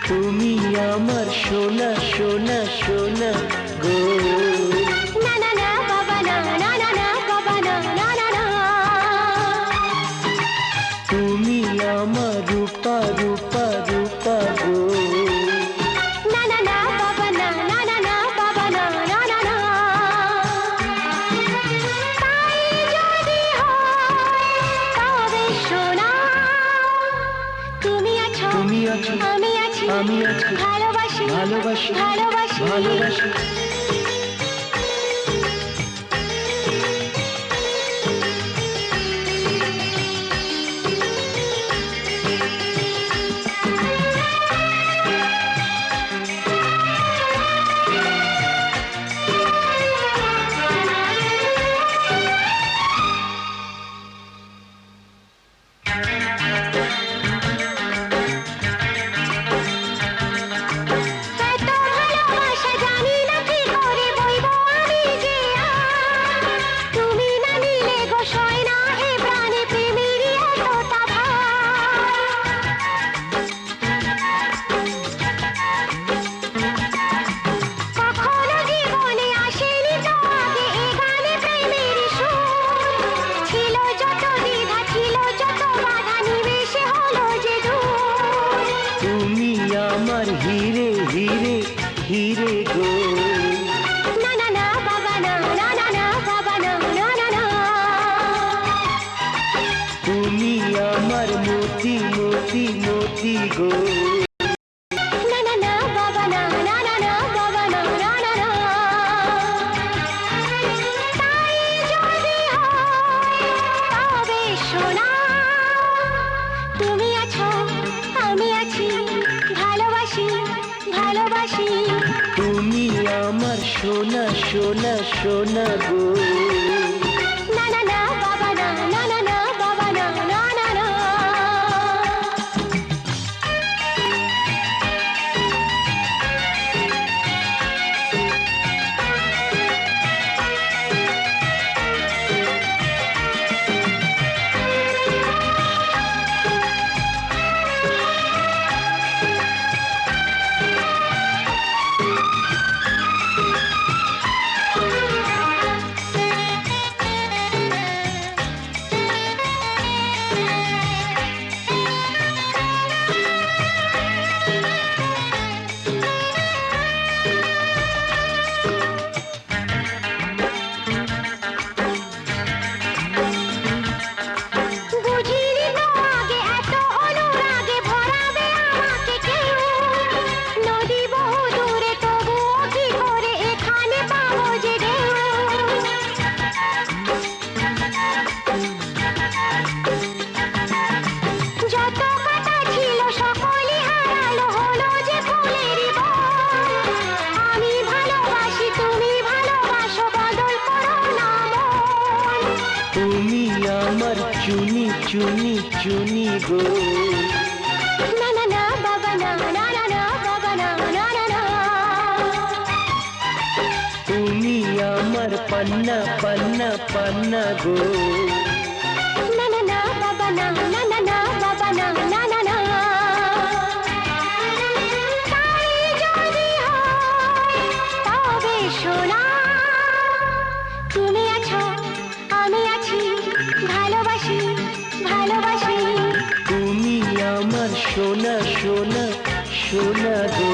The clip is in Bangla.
তুমি আমার সোনা সোনা সোনা গো। না না না বাবা না, না না না বাবা না, না না না। তুমি আমার রূপা রূপা রূপা গো। না না না বাবা না, না না না বাবা না, না না না। তাই যদি হয় তবে সোনা, তুমি আছো তুমি আছো আমি আছি, আমি আছি, ভালোবাসি ভালোবাসি ভালোবাসি ভালোবাসি। এত ভালোবাসা জানি না কি করে বইব আমি যে আর। তুমি না নিলে গো সয় না এ প্রাণে প্রেমেরই এতটা ভার। কখনো জীবনে আসেনি তো আগে এ গানে প্রেমের সুর। ছিল যত দ্বিধা ছিল যত বাধা নিমেষে হলো যে দূর। তুমি আমার হিরে হিরে হিরে গো। না না না বাবা না, না না না বাবা না, না না না। তুমি আমার মতি মতি মতি গো। না না না বাবা না, না না না বাবা না, না না না। তাই যদি হয় তবে সোনা, তুমি আছো আমি আছি, ভালোবাসি ভালোবাসি। তুমি আমার সোনা সোনা সোনা গো। না না না বাবা না, না না না বাবা না, না না না। বুঝিনি তো আগে এত অনুরাগে ভরাবে আমাকে কেউ। নদী বহু দূরে তবুও কি করে এখানে পাবো যে ঢেউ। যত কথা ছিল সকলই হারালো হলো যে ফুলেরই বন। আমি ভালোবাসি তুমি ভালোবাসো বদল করো না মন। তুমি আমার চুনি চুনি চুনি গো। না না না বাবা না, না না না বাবা না, না না না। তুমি আমার পান্না পান্না পান্না গো। না না না বাবা না, না না না বাবা না, না না না। তাই যদি হয় তবে সোনা, তুমি আছো আমি আছি, ভালোবাসি ভালোবাসি। তুমি আমার সোনা সোনা সোনা গো।